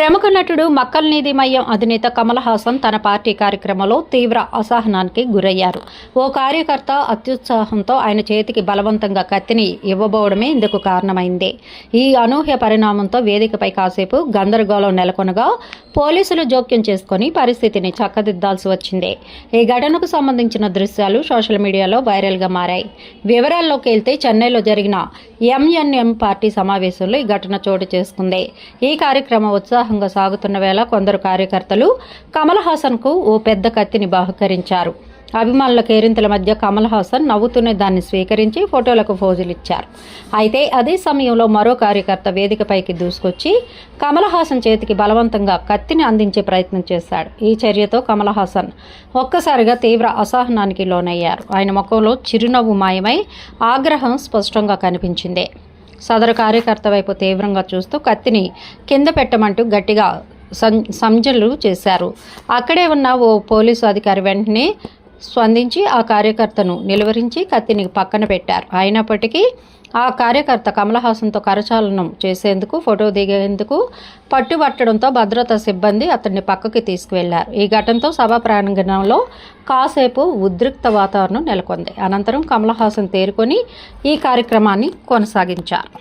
ప్రముఖ నటుడు మక్కల్ నీతి మయ్యం అధినేత కమల్ హాసన్ తన పార్టీ కార్యక్రమంలో తీవ్ర అసహనానికి గురయ్యారు. ఓ కార్యకర్త అత్యుత్సాహంతో ఆయన చేతికి బలవంతంగా కత్తిని ఇవ్వబోవడమే ఇందుకు కారణమైంది. ఈ అనూహ్య పరిణామంతో వేదికపై కాసేపు గందరగోళం నెలకొనగా పోలీసులు జోక్యం చేసుకుని పరిస్థితిని చక్కదిద్దాల్సి వచ్చింది. ఈ ఘటనకు సంబంధించిన దృశ్యాలు సోషల్ మీడియాలో వైరల్గా మారాయి. వివరాల్లోకి వెళ్తే చెన్నైలో జరిగిన ఎంఎన్ఎం పార్టీ సమావేశంలో ఈ ఘటన చోటు చేసుకుంది. ఈ కార్యక్రమం ఉత్సాహంగా సాగుతున్న వేళ కొందరు కార్యకర్తలు కమల్ హాసన్కు ఓ పెద్ద కత్తిని బహుకరించారు. అభిమానుల కేరింతల మధ్య కమల్ హాసన్ నవ్వుతూనే దాన్ని స్వీకరించి ఫోటోలకు ఫోజులిచ్చారు. అయితే అదే సమయంలో మరో కార్యకర్త వేదికపైకి దూసుకొచ్చి కమల్ హాసన్ చేతికి బలవంతంగా కత్తిని అందించే ప్రయత్నం చేశాడు. ఈ చర్యతో కమల్ హాసన్ ఒక్కసారిగా తీవ్ర అసహనానికి లోనయ్యారు. ఆయన ముఖంలో చిరునవ్వు మాయమై ఆగ్రహం స్పష్టంగా కనిపించింది. సదరు కార్యకర్త వైపు తీవ్రంగా చూస్తూ కత్తిని కింద పెట్టమంటూ గట్టిగా సంజ్ఞలు చేశారు. అక్కడే ఉన్న ఓ పోలీసు అధికారి వెంటనే స్పందించి ఆ కార్యకర్తను నిలువరించి కత్తిని పక్కన పెట్టారు. అయినప్పటికీ ఆ కార్యకర్త కమల్ హాసన్తో కరచాలనం చేసేందుకు ఫోటో దిగేందుకు పట్టుబట్టడంతో భద్రతా సిబ్బంది అతన్ని పక్కకి తీసుకువెళ్లారు. ఈ ఘటనతో సభా ప్రాంగణంలో కాసేపు ఉద్రిక్త వాతావరణం నెలకొంది. అనంతరం కమల్ హాసన్ తేరుకొని ఈ కార్యక్రమాన్ని కొనసాగించారు.